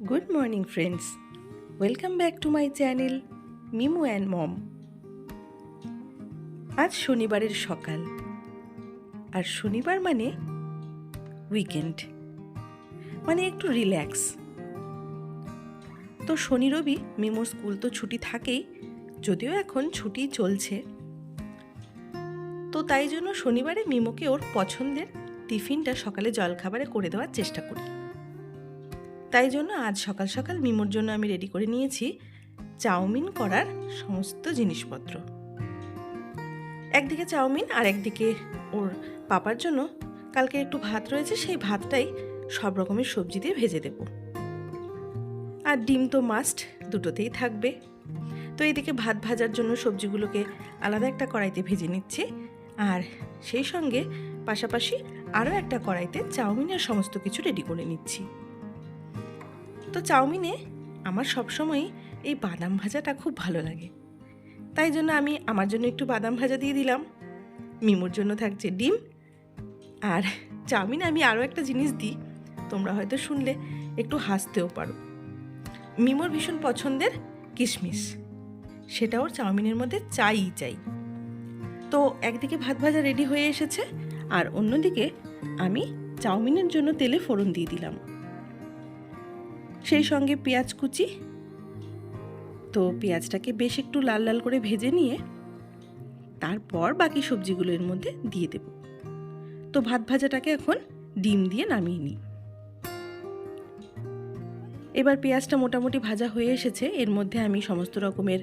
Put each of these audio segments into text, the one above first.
Good morning, friends. Welcome back to my channel, Mimu and mom. আজ শনিবারের সকাল, আর শনিবার মানে উইকেন্ড, মানে একটু রিল্যাক্স। তো শনি রবি মিমুর স্কুল তো ছুটি থাকেই, যদিও এখন ছুটি চলছে। তো তাই জন্য শনিবারে মিমুকে ওর পছন্দের টিফিনটা সকালে জলখাবারে করে দেওয়ার চেষ্টা করি। তাই জন্য আজ সকাল সকাল মিমুর জন্য আমি রেডি করে নিয়েছি চাউমিন করার সমস্ত জিনিসপত্র। একদিকে চাউমিন আর একদিকে ওর পাপার জন্য কালকে একটু ভাত রয়েছে, সেই ভাতটাই সব রকমের সবজি দিয়ে ভেজে দেব। আর ডিম তো মাস্ট, দুটোতেই থাকবে। তো এইদিকে ভাত ভাজার জন্য সবজিগুলোকে আলাদা একটা কড়াইতে ভেজে নিচ্ছি, আর সেই সঙ্গে পাশাপাশি আরও একটা কড়াইতে চাউমিনের সমস্ত কিছু রেডি করে নিচ্ছি। তো চাউমিনে আমার সবসময়ই এই বাদাম ভাজাটা খুব ভালো লাগে, তাই জন্য আমি আমার জন্য একটু বাদাম ভাজা দিয়ে দিলাম। মিমুর জন্য থাকছে ডিম, আর চাউমিনে আমি আরও একটা জিনিস দিই, তোমরা হয়তো শুনলে একটু হাসতেও পারো। মিমুর ভীষণ পছন্দের কিশমিশ, সেটা ওর চাউমিনের মধ্যে চাই। তো একদিকে ভাত ভাজা রেডি হয়ে এসেছে, আর অন্যদিকে আমি চাউমিনের জন্য তেলে ফোড়ন দিয়ে দিলাম, সেই সঙ্গে পেঁয়াজ কুচি। তো পেঁয়াজটাকে বেশ একটু লাল লাল করে ভেজে নিয়ে তারপর বাকি সবজিগুলো এর মধ্যে দিয়ে দেব। তো ভাত ভাজাটাকে এখন ডিম দিয়ে নামিয়ে নিই। এবার পেঁয়াজটা মোটামুটি ভাজা হয়ে এসেছে, এর মধ্যে আমি সমস্ত রকমের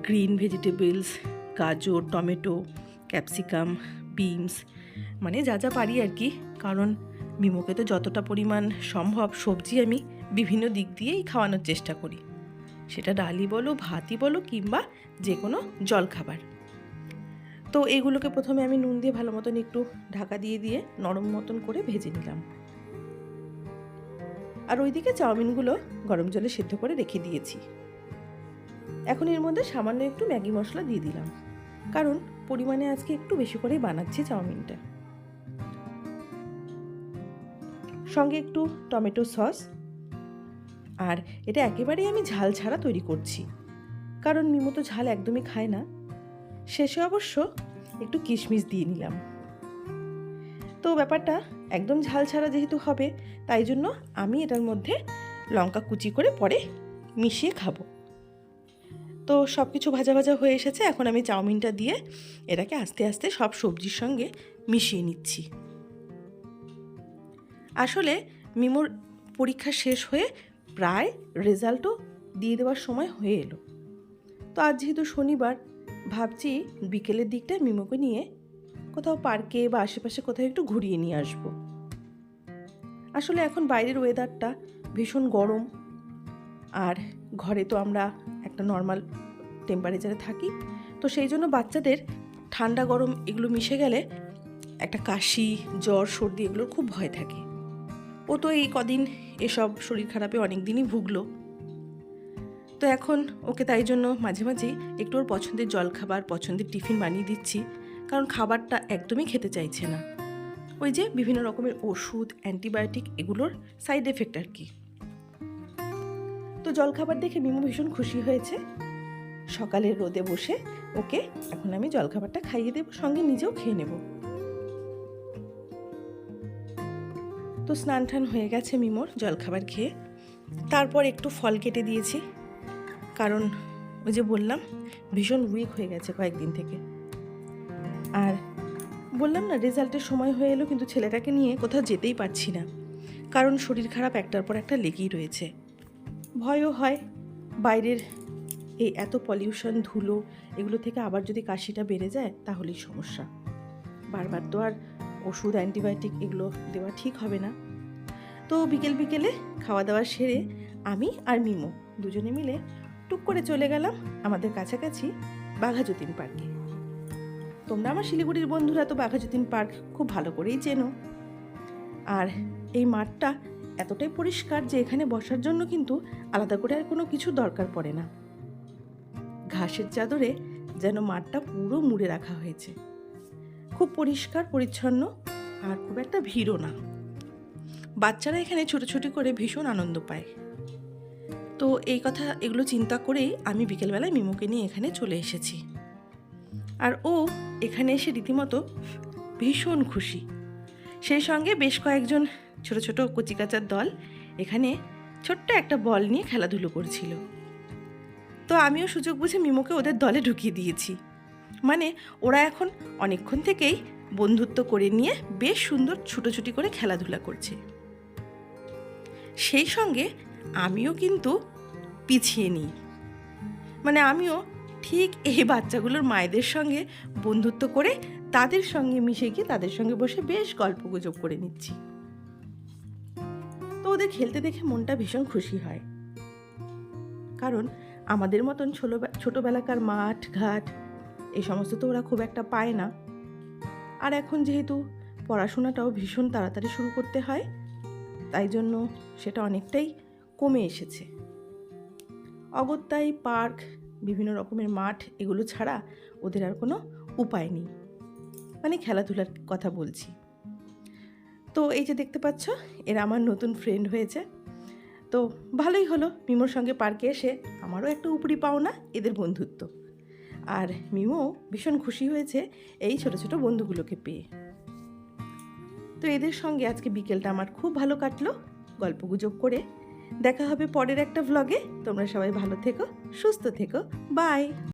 গ্রিন ভেজিটেবলস, গাজর, টমেটো, ক্যাপসিকাম, বিনস, মানে যা যা পারি আর কি, কারণ মিমুকে তো যতটা পরিমাণ সম্ভব সবজি আমি বিভিন্ন দিক দিয়েই খাওয়ানোর চেষ্টা করি, সেটা ডালই বলো, ভাতই বলো, কিংবা যে কোনো জলখাবার। তো এগুলোকে প্রথমে আমি নুন দিয়ে ভালো মতন একটু ঢাকা দিয়ে নরম মতন করে ভেজে নিলাম। আর ওইদিকে চাউমিনগুলো গরম জলে সিদ্ধ করে রেখে দিয়েছি। এখন এর মধ্যে সামান্য একটু ম্যাগি মশলা দিয়ে দিলাম, কারণ পরিমাণে আজকে একটু বেশি করেই বানাচ্ছি চাউমিনটা। সঙ্গে একটু টমেটো সস, আর এটা একেবারেই আমি ঝাল ছাড়া তৈরি করছি, কারণ মিমু তো ঝাল একদমই খায় না। শেষে অবশ্য একটু কিশমিশ দিয়ে নিলাম। তো ব্যাপারটা একদম ঝাল ছাড়া যেহেতু হবে, তাই জন্য আমি এটার মধ্যে লঙ্কা কুচি করে পরে মিশিয়ে খাবো। তো সব কিছু ভাজা ভাজা হয়ে এসেছে, এখন আমি চাউমিনটা দিয়ে এটাকে আস্তে আস্তে সব সবজির সঙ্গে মিশিয়ে নিচ্ছি। আসলে মিমুর পরীক্ষা শেষ হয়ে প্রায় রেজাল্টও দিয়ে দেওয়ার সময় হয়ে এলো। তো আজ যেহেতু শনিবার, ভাবছি বিকেলের দিকটা মিমুকে নিয়ে কোথাও পার্কে বা আশেপাশে কোথাও একটু ঘুরিয়ে নিয়ে আসবো। আসলে এখন বাইরের ওয়েদারটা ভীষণ গরম, আর ঘরে তো আমরা একটা নর্মাল টেম্পারেচারে থাকি, তো সেই জন্য বাচ্চাদের ঠান্ডা গরম এগুলো মিশে গেলে একটা কাশি, জ্বর, সর্দি এগুলোর খুব ভয় থাকে। ও তো এই কদিন এসব শরীর খারাপে অনেক দিনই ভুগলো। তো এখন ওকে তাই জন্য মাঝে মাঝেই একটু ওর পছন্দের জলখাবার, পছন্দের টিফিন বানিয়ে দিচ্ছি, কারণ খাবারটা একদমই খেতে চাইছে না। ওই যে বিভিন্ন রকমের ওষুধ, অ্যান্টিবায়োটিক, এগুলোর সাইড এফেক্ট আর কি। তো জলখাবার দেখে মিমু ভীষণ খুশি হয়েছে। সকালের রোদে বসে ওকে এখন আমি জলখাবারটা খাইয়ে দেব, সঙ্গে নিজেও খেয়ে নেব। তো স্নান টান হয়ে গেছে মিমোর জলখাবার খেয়ে। তারপর একটু ফল কেটে দিয়েছি, কারণ ওই যে বললাম ভীষণ উইক হয়ে গেছে কয়েকদিন থেকে। আর বললাম না, রেজাল্টের সময় হয়ে এলো, কিন্তু ছেলেটাকে নিয়ে কোথাও যেতেই পারছি না, কারণ শরীর খারাপ একটার পর একটা লেগেই রয়েছে। ভয়ও হয় বাইরের এই এত পলিউশন, ধুলো, এগুলো থেকে আবার যদি কাশিটা বেড়ে যায় তাহলেই সমস্যা। বারবার তো আর ওষুধ, অ্যান্টিবায়োটিক এগুলো দেওয়া ঠিক হবে না। তো বিকেলে খাওয়া দাওয়া সেরে আমি আর মিমু দুজনে মিলে টুক করে চলে গেলাম আমাদের কাছাকাছি বাঘাযতীন পার্কে। তোমরা আমার শিলিগুড়ির বন্ধুরা তো বাঘাযতীন পার্ক খুব ভালো করেই চেনো। আর এই মাঠটা এতটাই পরিষ্কার যে এখানে বসার জন্য কিন্তু আলাদা করে আর কোনো কিছু দরকার পড়ে না। ঘাসের চাদরে যেন মাঠটা পুরো মুড়ে রাখা হয়েছে, খুব পরিষ্কার পরিচ্ছন্ন, আর খুব একটা ভিড়ও না। বাচ্চারা এখানে ছোটাছুটি করে ভীষণ আনন্দ পায়। তো এই কথা এগুলো চিন্তা করেই আমি বিকেলবেলায় মিমোকে নিয়ে এখানে চলে এসেছি। আর ও এখানে এসে রীতিমতো ভীষণ খুশি। সেই সঙ্গে বেশ কয়েকজন ছোট ছোট কচিকাচার দল এখানে ছোট্ট একটা বল নিয়ে খেলাধুলো করছিল। তো আমিও সুযোগ বুঝে মিমোকে ওদের দলে ঢুকিয়ে দিয়েছি। মানে ওরা এখন অনেকক্ষণ থেকেই বন্ধুত্ব করে নিয়ে বেশ সুন্দর ছুটোছুটি করে খেলাধুলা করছে। সেই সঙ্গে আমিও কিন্তু পিছিয়ে নিই, মানে আমিও ঠিক এই বাচ্চাগুলোর মায়েদের সঙ্গে বন্ধুত্ব করে তাদের সঙ্গে মিশে গিয়ে তাদের সঙ্গে বসে বেশ গল্পগুজব করে নিচ্ছি। তো ওদের খেলতে দেখে মনটা ভীষণ খুশি হয়, কারণ আমাদের মতন ছোটোবেলাকার মাঠ ঘাট এই সমস্ত তো ওরা খুব একটা পায় না। আর এখন যেহেতু পড়াশোনাটাও ভীষণ তাড়াতাড়ি শুরু করতে হয়, তাই জন্য সেটা অনেকটাই কমে এসেছে। অগত্যায় পার্ক, বিভিন্ন রকমের মাঠ এগুলো ছাড়া ওদের আর কোনো উপায় নেই, মানে খেলাধুলার কথা বলছি। তো এই যে দেখতে পাচ্ছ, এরা আমার নতুন ফ্রেন্ড হয়েছে। তো ভালোই হলো, মিমোর সঙ্গে পার্কে এসে আমারও একটা উপরি পাওনা এদের বন্ধুত্ব। আর মিমো ভীষণ খুশি হয়েছে এই ছোট ছোট বন্ধুগুলোকে পেয়ে। তো এদের সঙ্গে আজকে বিকেলটা আমার খুব ভালো কাটলো গল্পগুজব করে। দেখা হবে পরের একটা ভ্লগে। তোমরা সবাই ভালো থেকো, সুস্থ থেকো, বাই।